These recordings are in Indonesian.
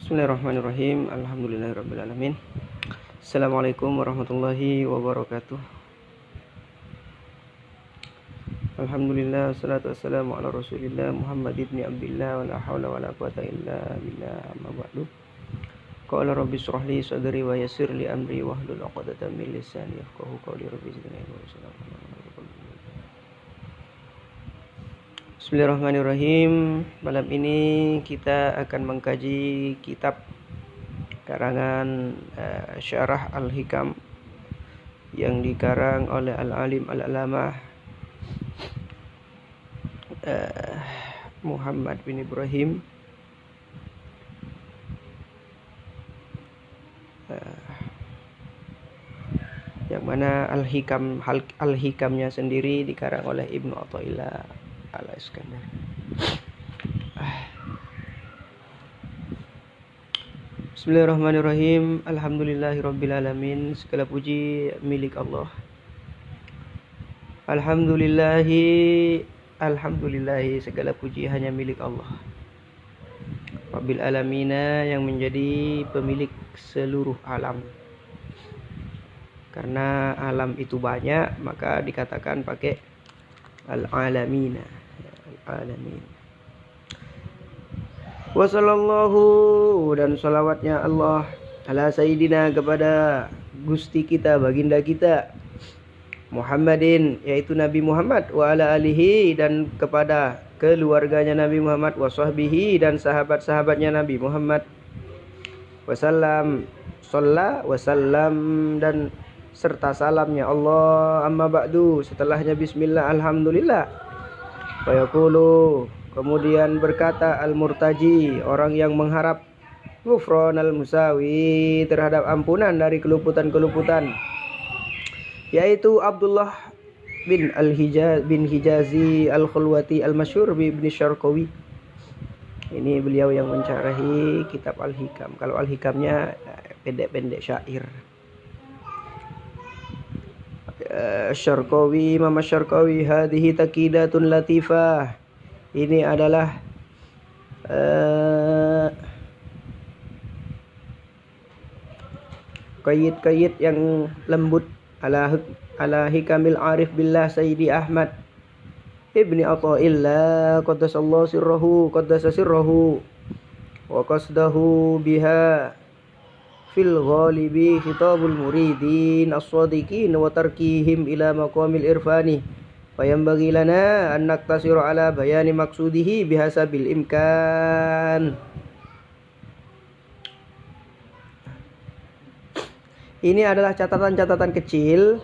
Bismillahirrahmanirrahim. Alhamdulillahirabbil alamin. Assalamualaikum warahmatullahi wabarakatuh. Alhamdulillah, wassalatu wassalamu ala Rasulillah Muhammad ibn Abdillah, wa la haula wa la quwata illa billah, amma ba'du. Qala rabbi shrah li sadri wa yassir li amri wahlul 'uqdatam min lisani yafqahu qawli. Rabbi zidni ilma wa Bismillahirrahmanirrahim. Malam ini kita akan mengkaji kitab karangan Syarah Al-Hikam yang dikarang oleh Al-Alim Al-Alamah Muhammad bin Ibrahim yang mana Al-Hikamnya sendiri dikarang oleh Ibnu Athaillah Al-Iskandar. Bismillahirrahmanirrahim. Alhamdulillahirabbil alamin. Segala puji milik Allah. Alhamdulillahi segala puji hanya milik Allah. Rabbil alamina, yang menjadi pemilik seluruh alam. Karena alam itu banyak, maka dikatakan pakai al-alamina. Alamin. Wa sallallahu, dan salawatnya Allah ala sayyidina, kepada gusti kita, baginda kita Muhammadin, yaitu Nabi Muhammad, wa ala alihi, dan kepada keluarganya Nabi Muhammad, wa sahbihi, dan sahabat-sahabatnya Nabi Muhammad, wasallam, shalla wasallam, dan serta salamnya Allah. Amma ba'du, setelahnya bismillah, alhamdulillah. Fayaqulu, kemudian berkata al-murtaji, orang yang mengharap ghufranal musawi, terhadap ampunan dari keluputan-keluputan, yaitu Abdullah bin Hijazi al-Khulwati al-Masyhur bin Syarqawi. Ini beliau yang mencarahi kitab Al-Hikam. Kalau Al-Hikamnya pendek-pendek syair. Syarqawi, Imam Syarqawi, hadhihi taqidatun latifah. Ini adalah kait-kait yang lembut ala hikamil arif billah Sayyidi Ahmad ibni Athaillah qaddasallahu sirrahu qaddasa sirrahu wa qasdahu biha fil ghalibi khitabul muridin as-sadiqin wa tarkihim ila maqamil irfani, fayambaghi lana an naktasiru ala bayani maqsudihi bihasabil imkan. Ini adalah catatan-catatan kecil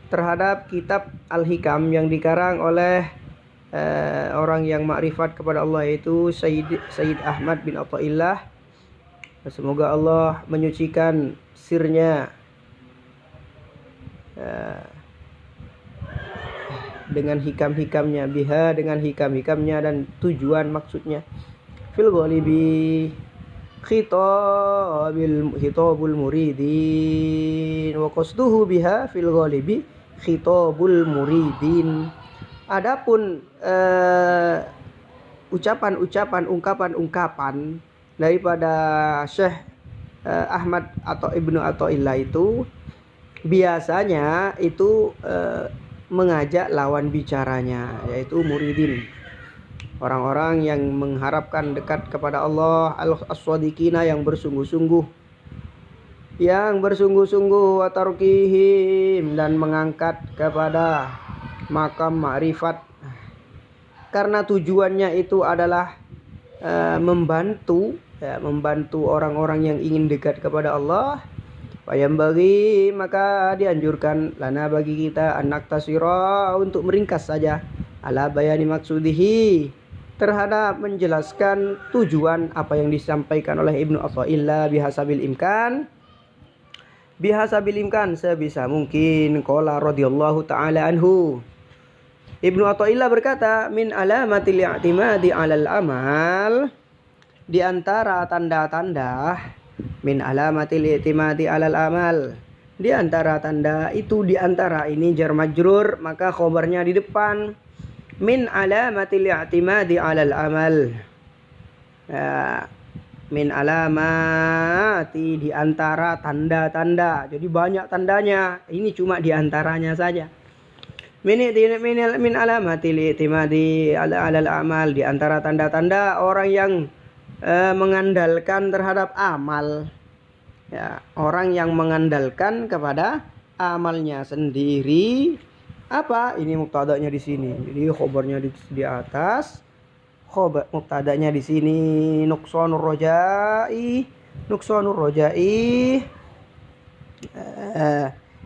terhadap kitab Al-Hikam yang dikarang oleh orang yang makrifat kepada Allah, yaitu Sayyid Ahmad bin Athaillah. Semoga Allah menyucikan sirnya dengan hikam-hikamnya, biha, dengan hikam-hikamnya dan tujuan maksudnya. Fil ghalibi khitabul muridin wa qasduhu biha fil ghalibi khitabul muridin. Adapun ucapan-ucapan, ungkapan-ungkapan daripada Syekh Ahmad atau Ibnu Athaillah itu biasanya itu mengajak lawan bicaranya, yaitu muridin, orang-orang yang mengharapkan dekat kepada Allah, as-shadiqina, yang bersungguh-sungguh, wa tarkihim, dan mengangkat kepada makam ma'rifat, karena tujuannya itu adalah membantu orang-orang yang ingin dekat kepada Allah. Fayambaghi, maka dianjurkan lana, bagi kita, anak tasira, untuk meringkas saja ala bayani maksudihi, terhadap menjelaskan tujuan apa yang disampaikan oleh Ibnu Athaillah bihasabil imkan, sebisa mungkin. Qala radhiyallahu ta'ala anhu, Ibnu Athaillah berkata, min alamatil i'timadi 'alal amal, di antara tanda-tanda, min alamatil i'timadi 'alal amal, di antara tanda itu, di antara ini jar majrur, maka khobarnya di depan. Min alamatil i'timadi 'alal amal, min alamati, di antara tanda-tanda. Jadi banyak tandanya. Ini cuma di antaranya saja. Min alamati li'timadi alal amal, di antara tanda-tanda orang yang mengandalkan terhadap amal. Ya, orang yang mengandalkan kepada amalnya sendiri. Apa? Ini muktadanya di sini. Jadi khobarnya di atas. Khobar muktadanya di sini nuqsanur rojai. Nuqsanur rojai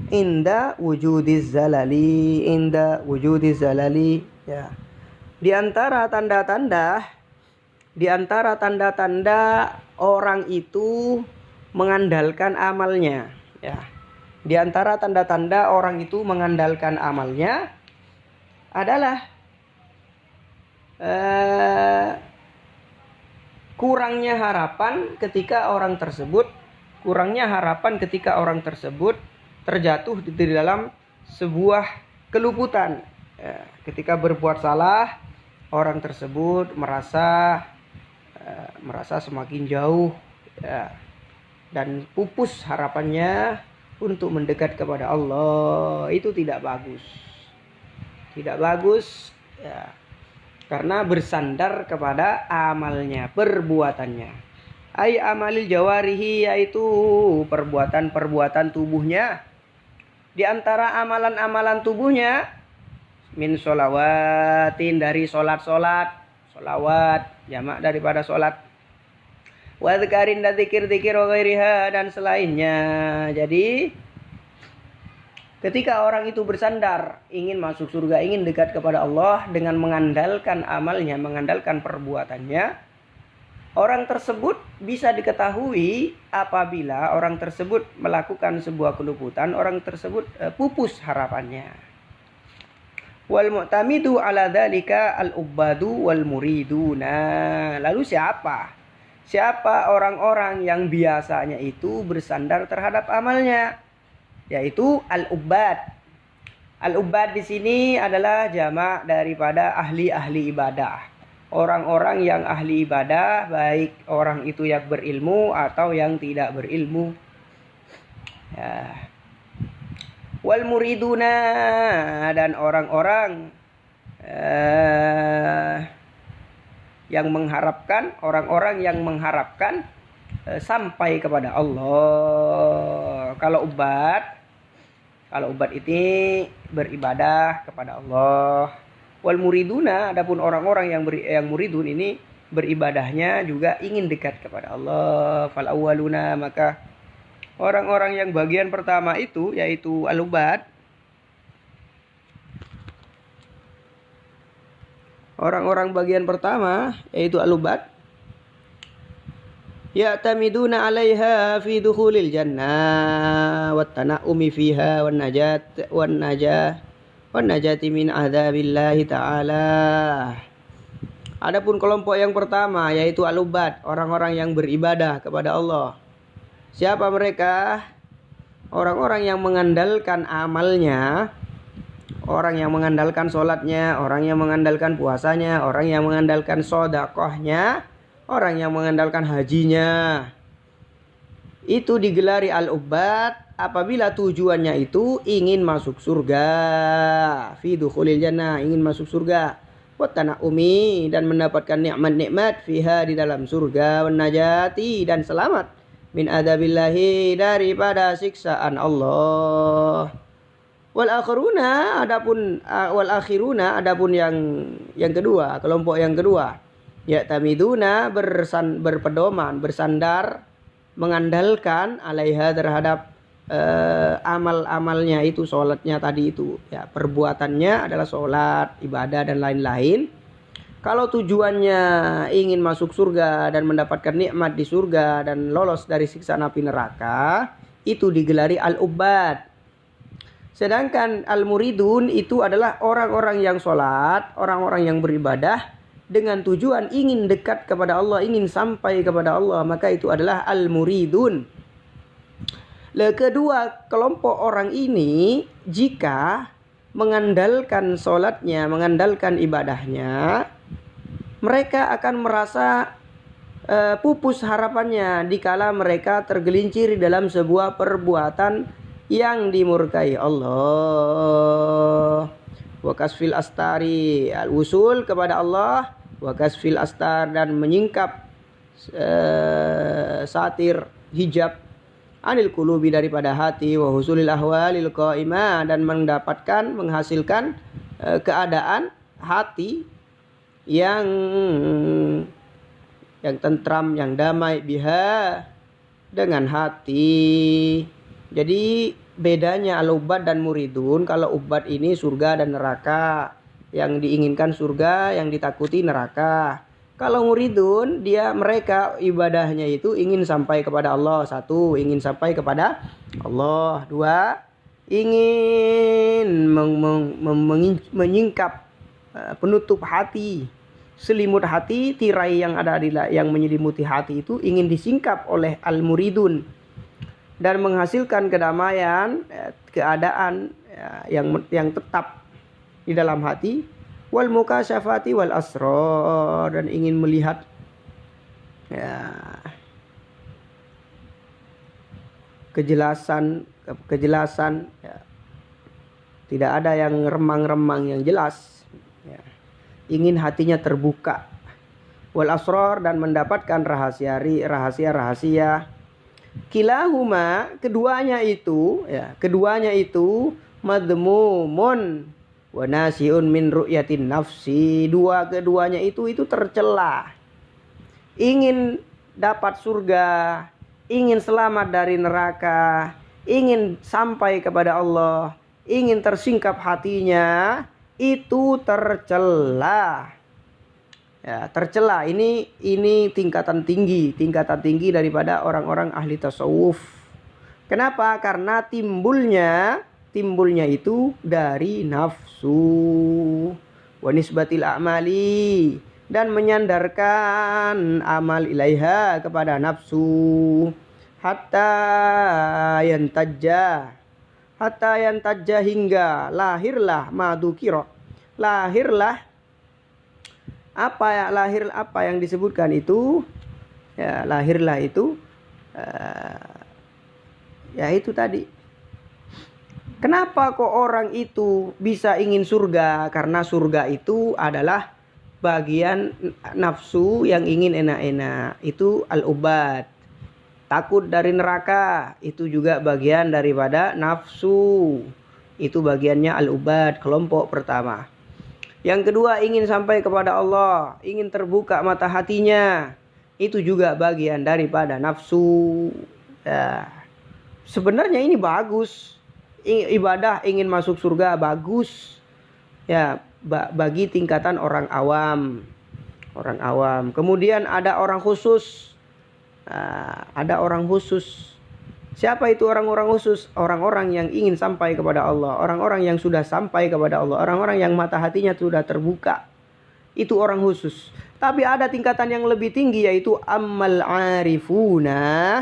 inda wujudiz zalali. Inda wujudiz zalali. Ya. Di antara tanda-tanda orang itu mengandalkan amalnya, ya. Di antara tanda-tanda orang itu mengandalkan amalnya adalah kurangnya harapan ketika orang tersebut terjatuh di dalam sebuah keluputan. Ya, ketika berbuat salah, orang tersebut merasa semakin jauh, ya, dan pupus harapannya untuk mendekat kepada Allah. Itu tidak bagus. Tidak bagus, ya, karena bersandar kepada amalnya, perbuatannya. Ai amalil jawarihi, yaitu perbuatan-perbuatan tubuhnya. Di antara amalan-amalan tubuhnya, min sholawatin, dari sholat, jamak daripada sholat. Wa dzikarin, dan zikir-zikir, wa ghairiha, dan selainnya. Jadi ketika orang itu bersandar, ingin masuk surga, ingin dekat kepada Allah dengan mengandalkan amalnya, mengandalkan perbuatannya, orang tersebut bisa diketahui apabila orang tersebut melakukan sebuah keluputan, orang tersebut pupus harapannya. Wal mu'tamidu ala dzalika al-ubbadu wal muriduna. Lalu siapa orang-orang yang biasanya itu bersandar terhadap amalnya? Yaitu al-ubbad. Al-ubbad di sini adalah jamak daripada ahli-ahli ibadah. Orang-orang yang ahli ibadah, baik orang itu yang berilmu atau yang tidak berilmu. Ya. Wal muriduna, dan orang-orang yang mengharapkan, orang-orang yang mengharapkan sampai kepada Allah. Kalau ubat ini beribadah kepada Allah. Wal muriduna, adapun orang-orang yang muridun ini beribadahnya juga ingin dekat kepada Allah. Fal awwaluna, maka orang-orang yang bagian pertama itu, yaitu al-ubad, orang-orang bagian pertama yaitu al-ubad, ya'tamiduna 'alaiha fi dukhulil jannah wat tana'umi fiha wan najati min adzabillahi ta'ala. Adapun kelompok yang pertama yaitu al-ubad, orang-orang yang beribadah kepada Allah. Siapa mereka? Orang-orang yang mengandalkan amalnya, orang yang mengandalkan sholatnya, orang yang mengandalkan puasanya, orang yang mengandalkan sedekahnya, orang yang mengandalkan hajinya. Itu digelari al-ubad apabila tujuannya itu ingin masuk surga. Fi dukhulil jannah, ingin masuk surga. Wa tana'umi, dan mendapatkan nikmat-nikmat fiha, di dalam surga. Wan najati, dan selamat min adzabillahi, daripada siksaan Allah. Wal akhiruna, adapun yang kedua, kelompok yang kedua, ya'tamiduna, berpedoman, bersandar, mengandalkan alaiha, terhadap amal-amalnya itu, sholatnya tadi itu, ya, perbuatannya adalah sholat, ibadah dan lain-lain. Kalau tujuannya ingin masuk surga dan mendapatkan nikmat di surga dan lolos dari siksa api neraka, itu digelari al-ubad. Sedangkan al-muridun itu adalah orang-orang yang sholat, orang-orang yang beribadah dengan tujuan ingin dekat kepada Allah, ingin sampai kepada Allah, maka itu adalah al-muridun. Kedua kelompok orang ini, jika mengandalkan sholatnya, mengandalkan ibadahnya, mereka akan merasa pupus harapannya dikala mereka tergelincir dalam sebuah perbuatan yang dimurkai Allah. Wa kasfil astari, al-usul kepada Allah, wa kasfil astar, dan menyingkap satir, hijab, anil qulubi, daripada hati, wa husulil ahwalil qaimah, dan menghasilkan keadaan hati yang tentram, yang damai, biha, dengan hati. Jadi bedanya al-ubad dan muridun, kalau ubad ini surga dan neraka, yang diinginkan surga, yang ditakuti neraka. Kalau muridun, mereka ibadahnya itu ingin sampai kepada Allah. Satu, ingin sampai kepada Allah. Dua, ingin menyingkap penutup hati, selimut hati, tirai yang ada yang menyelimuti hati itu ingin disingkap oleh al-muridun, dan menghasilkan kedamaian, keadaan yang tetap di dalam hati. Wal mukasyafati wal asrar, dan ingin melihat kejelasan, tidak ada yang remang-remang, yang jelas. Ingin hatinya terbuka. Wal asrar, dan mendapatkan rahasia-rahasia. Kilahuma, keduanya itu madmumun wa nasiun min ru'yatin nafsi. Keduanya itu tercela. Ingin dapat surga, ingin selamat dari neraka, ingin sampai kepada Allah, ingin tersingkap hatinya, itu tercela. Tercela. Ini tingkatan tinggi daripada orang-orang ahli tasawuf. Kenapa? Karena timbulnya itu dari nafsu. Wa nisbatil a'mali, dan menyandarkan amal ilaiha kepada nafsu. Hatta yantajja, hingga lahirlah madukiro. Lahirlah apa yang disebutkan itu, lahirlah itu, itu tadi. Kenapa kok orang itu bisa ingin surga? Karena surga itu adalah bagian nafsu yang ingin enak-enak, itu al-ubad. Takut dari neraka, itu juga bagian daripada nafsu, itu bagiannya al-ubad, kelompok pertama. Yang kedua, ingin sampai kepada Allah, ingin terbuka mata hatinya, itu juga bagian daripada nafsu. Sebenarnya ini bagus. Ibadah ingin masuk surga bagus. Bagi tingkatan orang awam. Kemudian ada orang khusus. Siapa itu orang-orang khusus? Orang-orang yang ingin sampai kepada Allah, orang-orang yang sudah sampai kepada Allah, orang-orang yang mata hatinya sudah terbuka. Itu orang khusus. Tapi ada tingkatan yang lebih tinggi, yaitu ammal arifuna.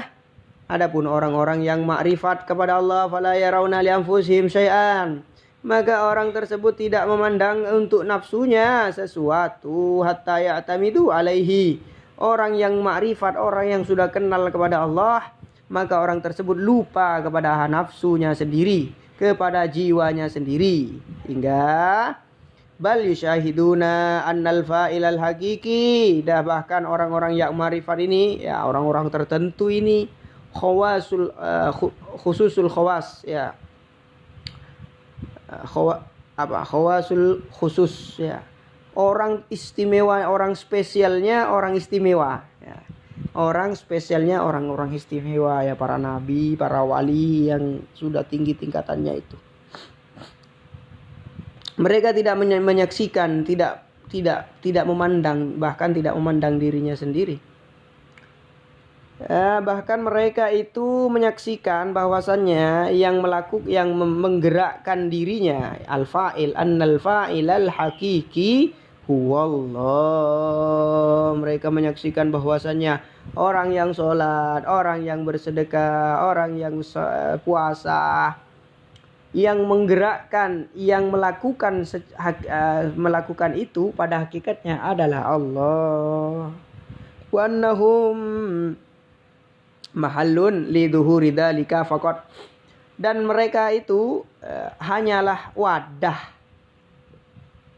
Adapun orang-orang yang makrifat kepada Allah, fala yarawna li anfusihim syai'an, maka orang tersebut tidak memandang untuk nafsunya sesuatu, hatta ya'tamidu alaihi. Orang yang makrifat, orang yang sudah kenal kepada Allah, maka orang tersebut lupa kepada nafsunya sendiri, kepada jiwanya sendiri. Hingga bal yusyahiduna annal fa'ilal hakiki. Bahkan orang-orang yang marifat ini, orang-orang tertentu ini, khususul khawas, khawasul khusus, orang istimewa, orang spesialnya orang istimewa, orang spesialnya orang-orang istimewa, para nabi, para wali yang sudah tinggi tingkatannya itu. Mereka tidak menyaksikan, tidak memandang, bahkan tidak memandang dirinya sendiri. Bahkan mereka itu menyaksikan bahwasannya yang menggerakkan dirinya, al-fa'il, annal fa'ilal hakiki huwallah. Mereka menyaksikan bahwasannya orang yang sholat, orang yang bersedekah, orang yang puasa, yang menggerakkan, yang melakukan itu pada hakikatnya adalah Allah. wa annahum mahallun li dhuhuri dzalika faqat. Dan mereka itu hanyalah wadah.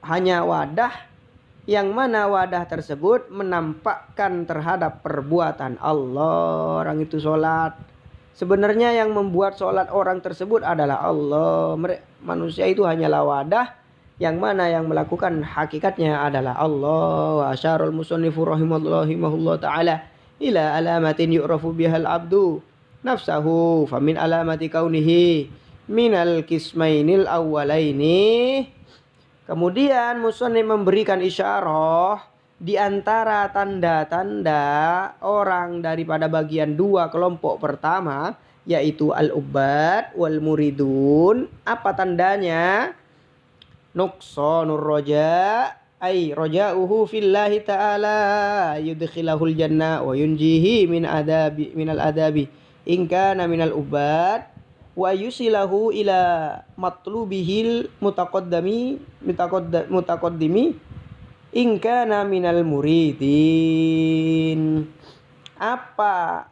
Hanya wadah yang mana wadah tersebut menampakkan terhadap perbuatan Allah. Orang itu sholat, sebenarnya yang membuat sholat orang tersebut adalah Allah. Manusia itu hanyalah wadah yang mana yang melakukan hakikatnya adalah Allah. Wa asyarul musannifu rahimahullah ta'ala ila alamatin yu'rafu bihal abdu nafsahu famin alamati kaunihi minal kismainil awwalaini. Kemudian musannif memberikan isyarah di antara tanda-tanda orang daripada bagian dua kelompok pertama, yaitu al-ubad wal muridun. Apa tandanya? Nuqsanur roja, ay roja'uhu fillahi ta'ala yudkhilahul jannah wa yunjihi minal adabi in kana minal ubad wa yusilahu ila matlubihil mutaqaddimi in kana minal muridin. Apa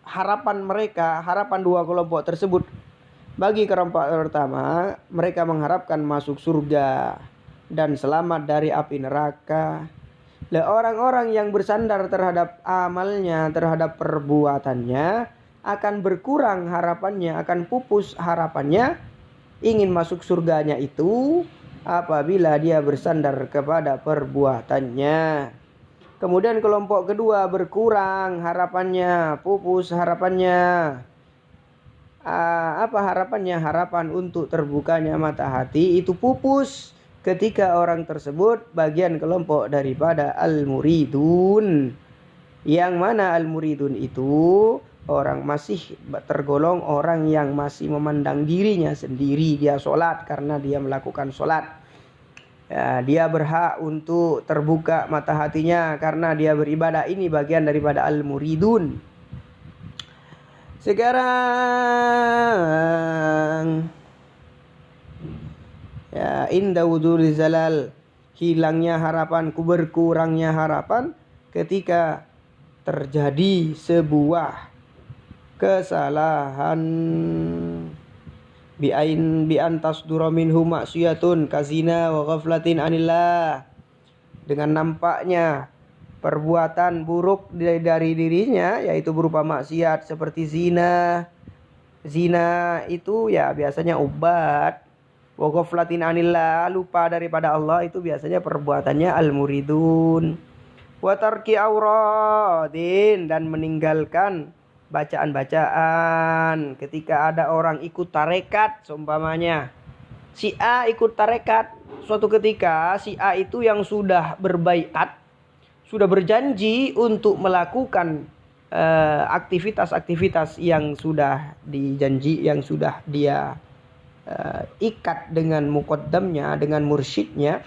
harapan mereka, harapan dua kelompok tersebut? Bagi kelompok pertama, mereka mengharapkan masuk surga dan selamat dari api neraka. Orang-orang yang bersandar terhadap amalnya, terhadap perbuatannya, akan berkurang harapannya, akan pupus harapannya ingin masuk surganya itu apabila dia bersandar kepada perbuatannya. Kemudian kelompok kedua berkurang harapannya, pupus harapannya. Apa harapannya? Harapan untuk terbukanya mata hati itu pupus ketika orang tersebut bagian kelompok daripada al-muridun. Yang mana al-muridun itu orang masih tergolong orang yang masih memandang dirinya sendiri. Dia sholat karena dia melakukan sholat. Ya, dia berhak untuk terbuka mata hatinya karena dia beribadah. Ini bagian daripada al-muridun. Sekarang ya, inda wudul zalal, hilangnya harapan, berkurangnya harapan ketika terjadi sebuah kesalahan. Bi antas dura minhu maksiyatun kazina wa ghaflatin anillah. Dengan nampaknya perbuatan buruk dari dirinya, yaitu berupa maksiat seperti zina. Zina itu ya biasanya ubat. Wa ghaflatin anillah, lupa daripada Allah, itu biasanya perbuatannya al-muridun. Wa tarki auradin, dan meninggalkan bacaan-bacaan. Ketika ada orang ikut tarekat, seumpamanya si A ikut tarekat, suatu ketika si A itu yang sudah berbaiat, sudah berjanji untuk melakukan aktivitas-aktivitas yang sudah dijanji, yang sudah dia ikat dengan muqaddamnya, dengan mursyidnya.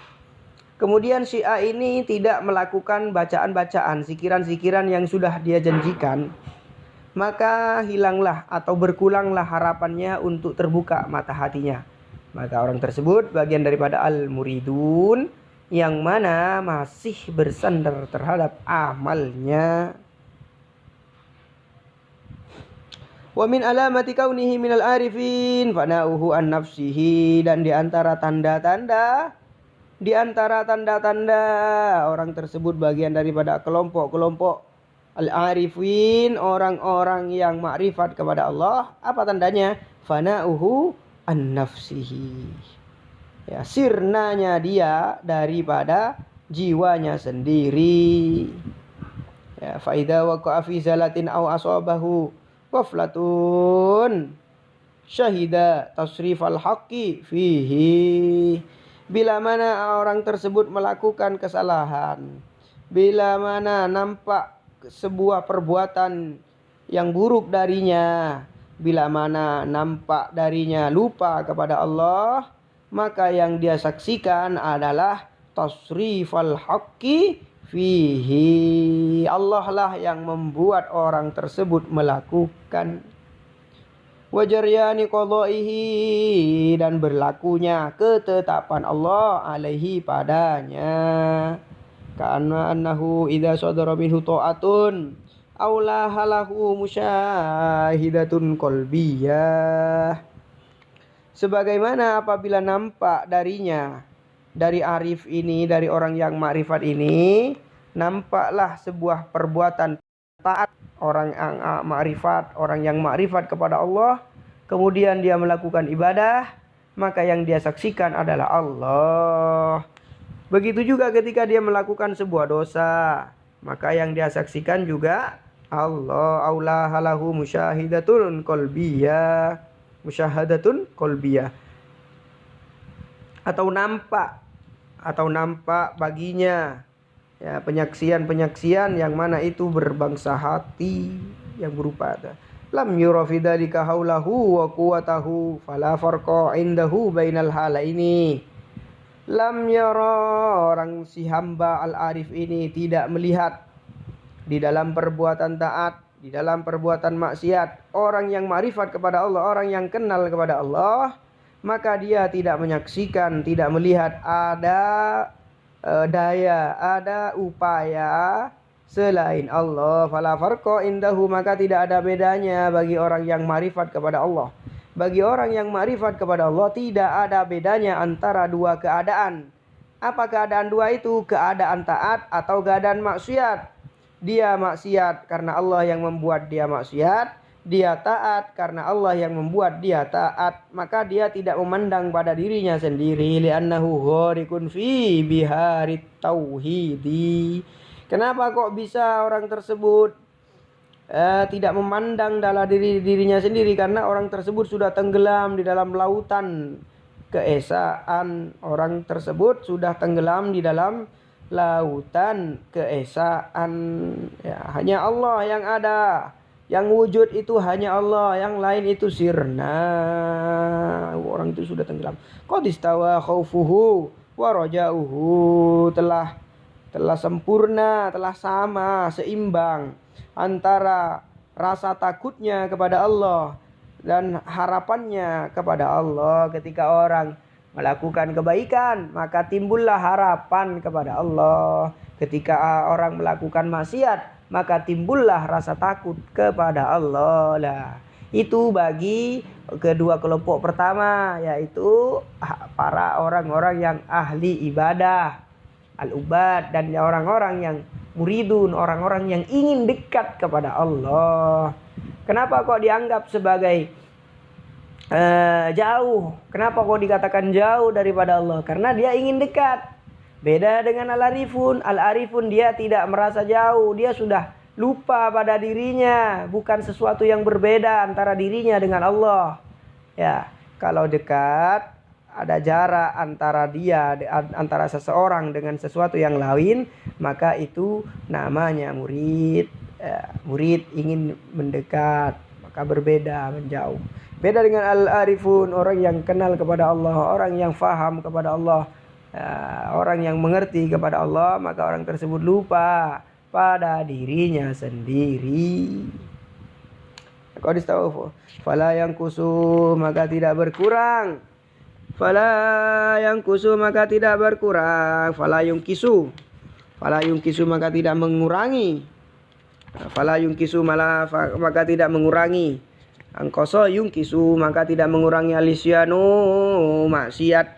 Kemudian si A ini tidak melakukan bacaan-bacaan, zikiran-zikiran yang sudah dia janjikan, maka hilanglah atau berkuranglah harapannya untuk terbuka mata hatinya. Maka orang tersebut bagian daripada al-muridun, yang mana masih bersandar terhadap amalnya. Wa min alamati kaunihi minal arifin fana'uhu an nafsihi, dan di antara tanda-tanda orang tersebut bagian daripada kelompok-kelompok al-arifin, orang-orang yang makrifat kepada Allah. Apa tandanya? Fana'uhu an nafsihi, ya, sirnanya dia daripada jiwanya sendiri. Ya, fa idza waqa'a fi zalatin aw asabahu ghaflatun syahida tasrifal haqqi fihi. Bila mana orang tersebut melakukan kesalahan, bila mana nampak sebuah perbuatan yang buruk darinya, bila mana nampak darinya lupa kepada Allah, maka yang dia saksikan adalah tasrifal haqqi fihi. Allah lah yang membuat orang tersebut melakukan. Wajaryani qadaihi, dan berlakunya ketetapan Allah alaihi padanya. Ka'anna annahu idza sadara minhu ta'atun aula halahu musyahidatun qalbiyah. Sebagaimana apabila nampak darinya, dari arif ini, dari orang yang makrifat ini, nampaklah sebuah perbuatan taat orang yang makrifat, orang yang makrifat kepada Allah, kemudian dia melakukan ibadah, maka yang dia saksikan adalah Allah. Begitu juga ketika dia melakukan sebuah dosa, maka yang dia saksikan juga Allah. Aula halahu musyahidatun qalbiyah. Musyahadatun qalbiyah. Atau nampak baginya ya penyaksian yang mana itu berbangsa hati, yang berupa lam yura fi dzalika haulahu wa quwwatahu fala farqa indahu bainal halaini. Lam yara, orang si hamba al-arif ini tidak melihat di dalam perbuatan taat, di dalam perbuatan maksiat, orang yang ma'rifat kepada Allah, orang yang kenal kepada Allah, maka dia tidak menyaksikan, tidak melihat ada daya, ada upaya selain Allah. Fala farqa indahu, maka tidak ada bedanya bagi orang yang ma'rifat kepada Allah. Bagi orang yang ma'rifat kepada Allah tidak ada bedanya antara dua keadaan. Apa keadaan dua itu? Keadaan taat atau keadaan maksiat. Dia maksiat karena Allah yang membuat dia maksiat. Dia taat karena Allah yang membuat dia taat. Maka dia tidak memandang pada dirinya sendiri. Li'annahu gharikun fi biharit tauhidi. Kenapa kok bisa orang tersebut tidak memandang dalam dirinya sendiri? Karena orang tersebut sudah tenggelam di dalam lautan keesaan. Orang tersebut sudah tenggelam di dalam lautan keesaan. Ya, hanya Allah yang ada, yang wujud itu hanya Allah, yang lain itu sirna. Orang itu sudah tenggelam. Qad istawa khaufuhu wa raja'uhu, telah sempurna, telah sama, seimbang antara rasa takutnya kepada Allah dan harapannya kepada Allah. Ketika orang melakukan kebaikan, maka timbullah harapan kepada Allah. Ketika orang melakukan maksiat, maka timbullah rasa takut kepada Allah. Lah, itu bagi kedua kelompok pertama, yaitu para orang-orang yang ahli ibadah, al-ubad, dan orang-orang yang muridun, orang-orang yang ingin dekat kepada Allah. Kenapa kok dianggap sebagai jauh? Kenapa kok dikatakan jauh daripada Allah? Karena dia ingin dekat. Beda dengan al-arifun. Al-arifun dia tidak merasa jauh, dia sudah lupa pada dirinya. Bukan sesuatu yang berbeda antara dirinya dengan Allah. Ya, kalau dekat, ada jarak antara seseorang dengan sesuatu yang lain, maka itu namanya murid. Murid ingin mendekat, maka berbeda, menjauh. Beda dengan al-arifun, orang yang kenal kepada Allah, orang yang faham kepada Allah, orang yang mengerti kepada Allah, maka orang tersebut lupa pada dirinya sendiri. Qad istawa fala yanqusu, maka tidak berkurang. Fala yanqusu, maka tidak berkurang. Fala yunkisu maka tidak mengurangi. Fala yunkisu, maka tidak mengurangi. Angkoso yungkisu, maka tidak mengurangi alisyanu, maksiat.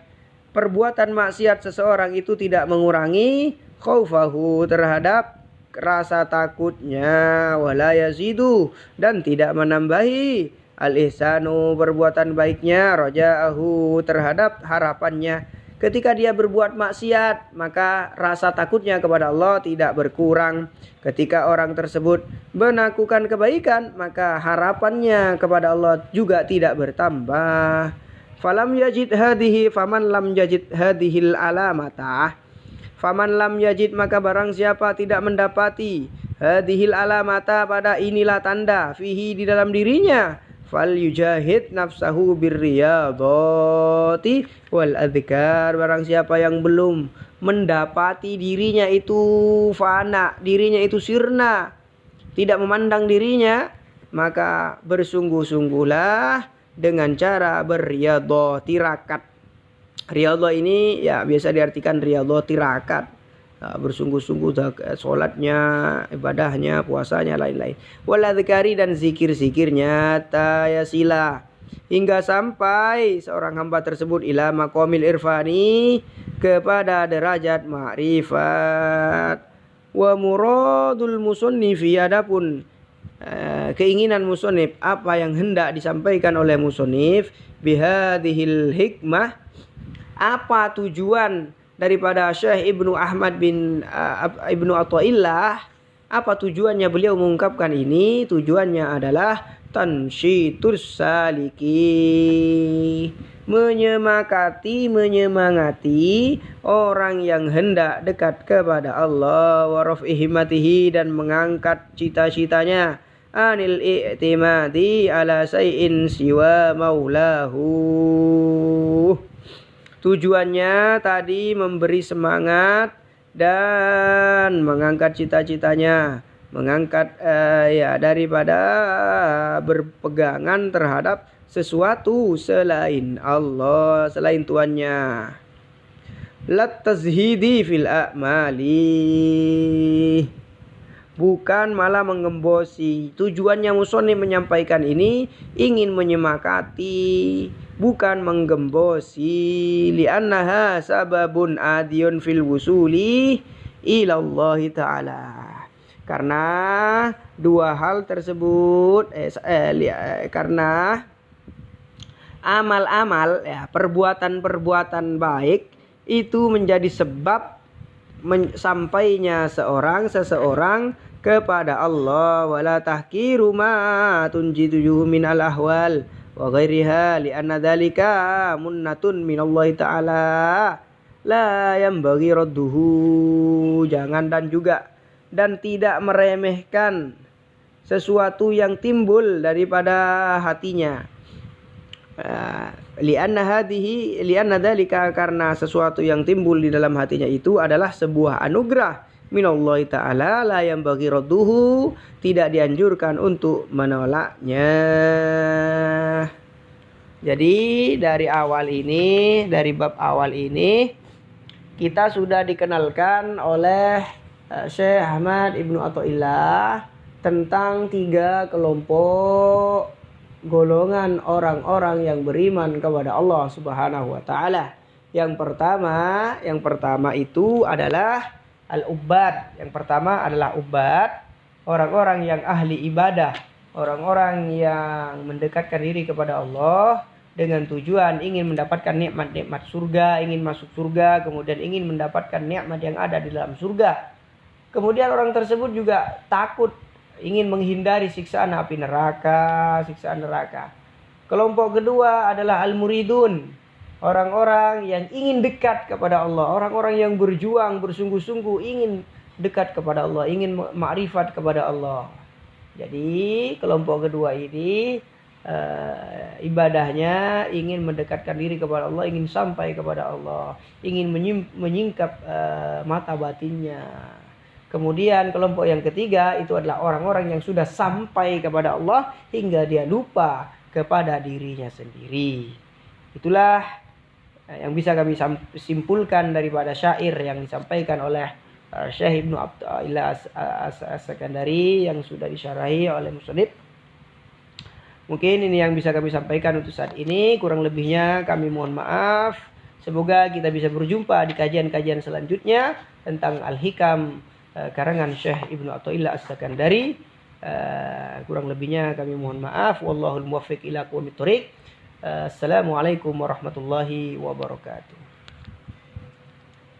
Perbuatan maksiat seseorang itu tidak mengurangi khaufahu, terhadap rasa takutnya, wala yazidu, dan tidak menambahi al-ihsanu, perbuatan baiknya, raja'ahu, terhadap harapannya. Ketika dia berbuat maksiat, maka rasa takutnya kepada Allah tidak berkurang. Ketika orang tersebut melakukan kebaikan, maka harapannya kepada Allah juga tidak bertambah. Faman lam yajid hadhil alamata. Faman lam yajid, maka barang siapa tidak mendapati hadhil alamata, pada inilah tanda, fihi, di dalam dirinya, fal yujahid nafsahu birriyadati wal adhkar. Barang siapa yang belum mendapati dirinya itu fana, dirinya itu sirna, tidak memandang dirinya, maka bersungguh-sungguhlah dengan cara berriyadhah, tirakat. Riyadhah ini ya biasa diartikan riyadhah tirakat. bersungguh-sungguh sholatnya, ibadahnya, puasanya, lain-lain. Wal adzkari dan zikir-zikirnya tayasila, hingga sampai seorang hamba tersebut ila maqamil irfani, kepada derajat ma'rifat. Wa muradul musannifi, adapun keinginan musannif, apa yang hendak disampaikan oleh musannif, bihadhil hikmah, apa tujuan daripada Syekh Ibnu Ahmad bin Ibnu Athaillah, apa tujuannya beliau mengungkapkan ini? Tujuannya adalah tansyitus saliki, menyemangati orang yang hendak dekat kepada Allah, wa raf'i himmatihi, dan mengangkat cita-citanya, anil i'timadi ala say'in siwa maulahu. Tujuannya tadi memberi semangat dan mengangkat cita-citanya, mengangkat daripada berpegangan terhadap sesuatu selain Allah, selain Tuannya. Lat tazhidi fil a'mali, bukan malah menggembosi. Tujuannya musannif menyampaikan ini ingin menyemangati, bukan menggembosi. Li'annaha sababun adiyun fil wusuli ilallahi ta'ala, karena dua hal tersebut karena amal-amal, perbuatan-perbuatan baik itu menjadi sebab sampainya seseorang kepada Allah. Wala tahkiru ma tunjidu min al ahwal wa ghairiha, li'anna dzalika munnatun minallahi ta'ala la yanbaghi radduhu. Jangan dan tidak meremehkan sesuatu yang timbul daripada hatinya. Li'anna dzalika, karena sesuatu yang timbul di dalam hatinya itu adalah sebuah anugerah minallahi ta'ala, la yanbaghi radduhu, tidak dianjurkan untuk menolaknya. Jadi dari bab awal ini kita sudah dikenalkan oleh Syekh Ahmad Ibnu Athaillah tentang 3 kelompok golongan orang-orang yang beriman kepada Allah Subhanahu wa taala. Yang pertama itu adalah al-ubbad. Yang pertama adalah ubbad, orang-orang yang ahli ibadah, orang-orang yang mendekatkan diri kepada Allah dengan tujuan ingin mendapatkan nikmat-nikmat surga, ingin masuk surga, kemudian ingin mendapatkan nikmat yang ada di dalam surga. Kemudian orang tersebut juga takut, ingin menghindari siksaan api neraka, siksaan neraka. Kelompok kedua adalah al-muridun, orang-orang yang ingin dekat kepada Allah, orang-orang yang berjuang bersungguh-sungguh ingin dekat kepada Allah, ingin ma'rifat kepada Allah. Jadi kelompok kedua ini ibadahnya ingin mendekatkan diri kepada Allah, ingin sampai kepada Allah, ingin menyingkap mata batinnya. Kemudian kelompok yang ketiga itu adalah orang-orang yang sudah sampai kepada Allah hingga dia lupa kepada dirinya sendiri. Itulah yang bisa kami simpulkan daripada syair yang disampaikan oleh Syekh Ibnu Athaillah As-Sakandari yang sudah disyarahi oleh musannif. Mungkin ini yang bisa kami sampaikan untuk saat ini. Kurang lebihnya kami mohon maaf. Semoga kita bisa berjumpa di kajian-kajian selanjutnya tentang Al-Hikam karangan Syekh Ibnu Athaillah As-Sakandari. Kurang lebihnya kami mohon maaf. Wallahul muwaffiq ila aqwamit thoriq. Assalamualaikum warahmatullahi wabarakatuh.